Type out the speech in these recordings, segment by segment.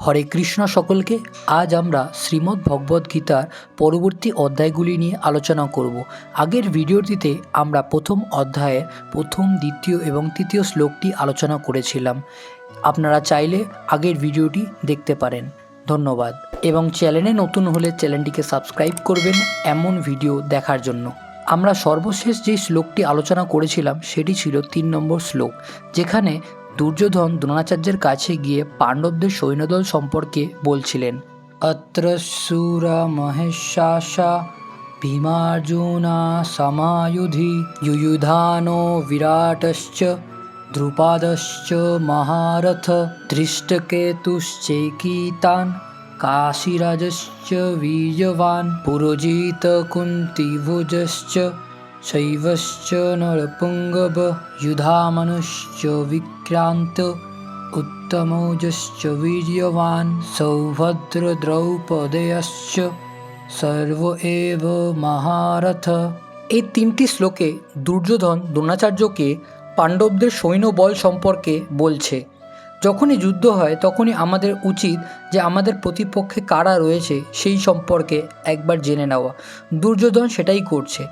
হরে কৃষ্ণ সকলকে। আজ আমরা শ্রীমদ্ ভগবদ্ গীতার পরবর্তী অধ্যায়গুলি নিয়ে আলোচনা করব। আগের ভিডিওটিতে আমরা প্রথম অধ্যায়ের প্রথম, দ্বিতীয় এবং তৃতীয় শ্লোকটি আলোচনা করেছিলাম। আপনারা চাইলে আগের ভিডিওটি দেখতে পারেন। ধন্যবাদ। এবং চ্যানেলে নতুন হলে চ্যানেলটিকে সাবস্ক্রাইব করবেন এমন ভিডিও দেখার জন্য। আমরা সর্বশেষ যে শ্লোকটি আলোচনা করেছিলাম সেটি ছিল 3 নম্বর শ্লোক, যেখানে দুর্যোধন দ্রোণাচার্যের কাছে গিয়ে পাণ্ডবদের সৈন্যদল সম্পর্কে বলছিলেন। অত্র শূরা মহেশাসা ভীমার্জুনা সমায়ুধি যুযুধানো বিরাটশ্চ দ্রুপাদশ্চ মহারথ ধৃষ্টকেতুশ্চৈকিতান কাশীরাজশ্চ বীর্যবান পুরজিত কুন্তিভুজশ্চ শৈবশ্চ নরপুঙ্গব युधामनुश्च विक्रान्त उत्तमौजश्च वीर्यवान सौभद्र द्रौपदेयश्च सर्व एव महारथ। এই তিনটি শ্লোকে দুর্যোধন দ্রোণাচার্যকে পাণ্ডবদের সৈন্যবল সম্পর্কে বলছে। যখনই যুদ্ধ হয় তখনই আমাদের উচিত যে আমাদের প্রতিপক্ষে কারা রয়েছে সেই সম্পর্কে একবার জেনে নেওয়া। দুর্যোধন সেটাই করছে।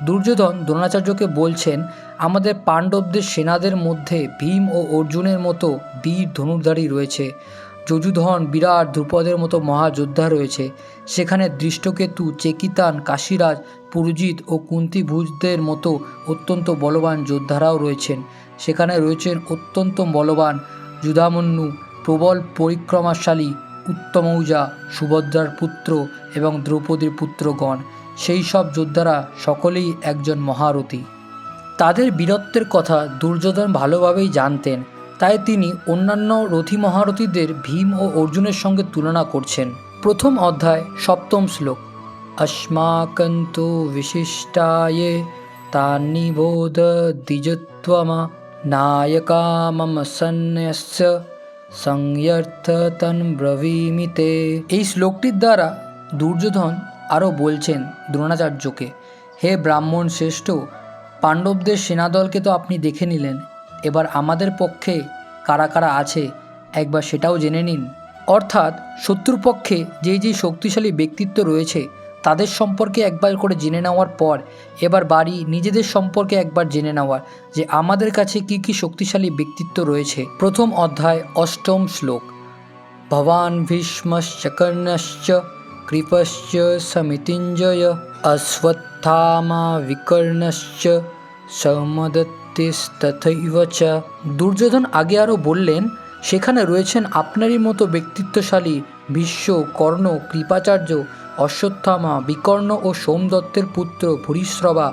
দুর্যোধন দ্রোণাচার্যকে বলছেন, আমাদের পাণ্ডবদের সেনাদের মধ্যে ভীম ও অর্জুনের মতো বীর ধনুর্ধারী রয়েছে, যযুধন, বিরাট, দ্রুপদের মতো মহাযোদ্ধা রয়েছে, সেখানে দৃষ্টকেতু, চেকিতান, কাশীরাজ, পুরজিৎ ও কুন্তিভুজদের মতো অত্যন্ত বলবান যোদ্ধারাও রয়েছেন, সেখানে রয়েছেন অত্যন্ত বলবান যুধামন্যু, প্রবল পরিক্রমাশালী উত্তমৌজা, সুভদ্রার পুত্র এবং দ্রৌপদীর পুত্রগণ। সেই সব যোদ্ধারা সকলেই একজন মহারথী। তাদের বীরত্বের কথা দুর্যোধন ভালোভাবেই জানতেন, তাই তিনি অন্যান্য রথী মহারথীদের ভীম ও অর্জুনের সঙ্গে তুলনা করছেন। প্রথম অধ্যায় 7ম শ্লোক। अस्माकन्तु विशिष्टाये तान्निबोध द्विजत्वमा नायका मम सन्न्यस्य সংয়র্থ তন্ব্রবীমিতে। এই শ্লোকটির দ্বারা দুর্যোধন আরও বলছেন দ্রোণাচার্যকে, হে ব্রাহ্মণ শ্রেষ্ঠ, পাণ্ডবদের সেনাদলকে তো আপনি দেখে নিলেন, এবার আমাদের পক্ষে কারা কারা আছে একবার সেটাও জেনে নিন। অর্থাৎ শত্রুপক্ষে যেই শক্তিশালী ব্যক্তিত্ব রয়েছে তাদের সম্পর্কে একবার করে জেনে নেওয়ার পর এবার বাড়ি নিজেদের সম্পর্কে একবার জেনে নেওয়ার যে আমাদের কাছে কি কি শক্তিশালী ব্যক্তিত্ব রয়েছে। প্রথম অধ্যায় 8ম শ্লোক। ভবান ভীষ্মশ্চ কর্ণশ্চ কৃপশ্চ সমিতিঞ্জয় অশ্বত্থামা বিকর্ণশ্চ সৌমদত্তিস্তথৈব চ। দুর্যোধন আগে আরও বললেন, সেখানে রয়েছেন আপনারই মতো ব্যক্তিত্বশালী ভীষ্ম, কর্ণ, কৃপাচার্য, অশ্বত্থামা, বিকর্ণ ও সোমদত্তের পুত্র ভূরিশ্রবা,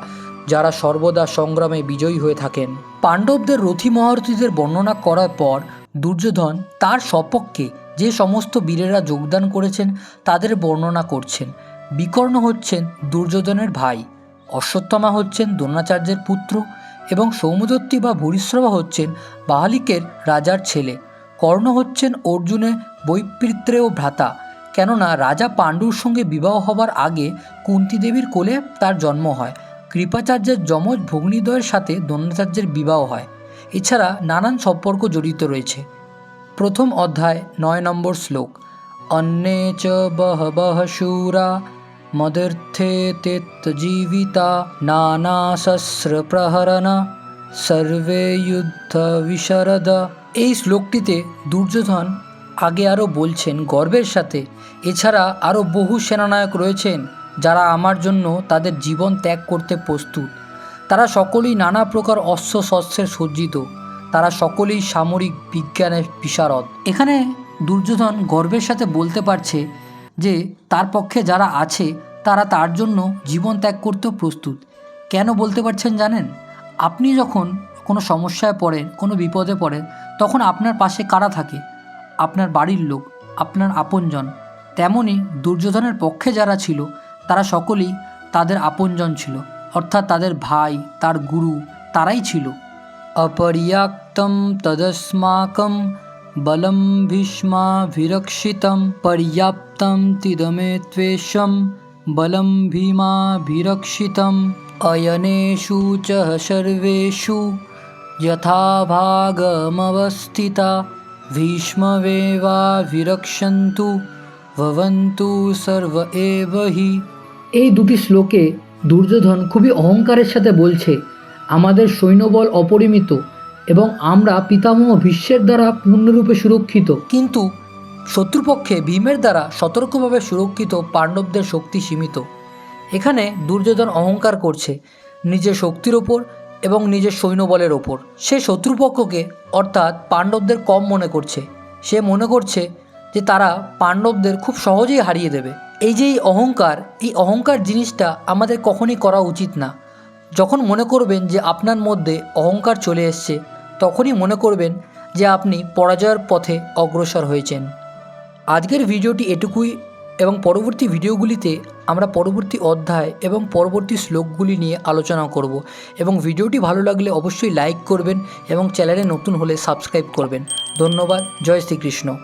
যারা সর্বদা সংগ্রামে বিজয়ী হয়ে থাকেন। পাণ্ডবদের রথী মহারথীদের বর্ণনা করার পর দুর্যোধন তার সপক্ষে যে সমস্ত বীরেরা যোগদান করেছেন তাদের বর্ণনা করছেন। বিকর্ণ হচ্ছেন দুর্যোধনের ভাই, অশ্বত্থামা হচ্ছেন দ্রোণাচার্যের পুত্র এবং সৌমদত্তি বা ভূরিশ্রবা হচ্ছেন বাহালিকের রাজার ছেলে। কর্ণ হচ্ছেন অর্জুনের বৈপ্রিত্রেয় ভ্রাতা, কেননা রাজা পাণ্ডুর সঙ্গে বিবাহ হবার আগে কুন্তী দেবীর কোলে তার জন্ম হয়। কৃপাচার্যের যমজ ভগ্নীদ্বয়ের সাথে দ্রোণাচার্যের বিবাহ হয়। এছাড়া নানান সম্পর্ক জড়িত রয়েছে। প্রথম অধ্যায় 9 নম্বর শ্লোক। অন্যে চ বহবহ শূরা মদর্থে তেত্তজীবিতা নানা শস্ত্র প্রহরণ সর্বে যুদ্ধ বিশরদ। এই শ্লোকটিতে দুর্যোধন আগে আরও বলছেন গর্বের সাথে, এছাড়া আরও বহু সেনানায়ক রয়েছেন যারা আমার জন্য তাদের জীবন ত্যাগ করতে প্রস্তুত। তারা সকলেই নানা প্রকার অস্ত্র শস্ত্রে সজ্জিত, তারা সকলেই সামরিক বিজ্ঞানের বিশারদ। এখানে দুর্যোধন গর্বের সাথে বলতে পারছে যে তার পক্ষে যারা আছে তারা তার জন্য জীবন ত্যাগ করতেও প্রস্তুত। কেন বলতে পারছেন জানেন? আপনি যখন কোনো সমস্যায় পড়েন, কোনো বিপদে পড়েন, তখন আপনার পাশে কারা থাকে? আপনার বাড়ির লোক, আপনার আপনজন। তেমনই দুর্যোধনের পক্ষে যারা ছিল তারা সকলেই তাদের আপনজন ছিল, অর্থাৎ তাদের ভাই, তার গুরু, তারাই ছিল। অপর্যাপ্তম তদস্মাকম বলম ভীষ্মাভিরক্ষিতম পর্যাপ্তম তিদমে ত্বেষম বলম ভীমাভিরক্ষিতম অয়নেষু চ সর্বেষু যথাভাগমবস্থিতা ভীষ্মবেবাভিরক্ষন্তু ভবন্তু সর্ব এব হি। এই দুটি শ্লোকে দুর্যোধন খুবই অহংকারের সাথে বলছে, আমাদের সৈন্যবল অপরিমিত এবং আমরা পিতামহ ভীষ্মের দ্বারা পূর্ণরূপে সুরক্ষিত। কিন্তু শত্রুপক্ষে ভীমের দ্বারা সতর্কভাবে সুরক্ষিত পাণ্ডবদের শক্তি সীমিত। এখানে দুর্যোধন অহংকার করছে নিজের শক্তির ওপর এবং নিজের সৈন্যবলের ওপর। সে শত্রুপক্ষকে অর্থাৎ পাণ্ডবদের কম মনে করছে। সে মনে করছে যে তারা পাণ্ডবদের খুব সহজেই হারিয়ে দেবে। এই যে এই অহংকার জিনিসটা আমাদের কখনই করা উচিত না। যখন মনে করবেন যে আপনার মধ্যে অহংকার চলে এসছে, তখনই মনে করবেন যে আপনি পরাজয়ের পথে অগ্রসর হয়েছেন। আজকের ভিডিওটি এটুকুই, এবং পরবর্তী ভিডিওগুলিতে আমরা পরবর্তী অধ্যায় এবং পরবর্তী শ্লোকগুলি নিয়ে আলোচনা করব। এবং ভিডিওটি ভালো লাগলে অবশ্যই লাইক করবেন এবং চ্যানেলে নতুন হলে সাবস্ক্রাইব করবেন। ধন্যবাদ। জয় শ্রীকৃষ্ণ।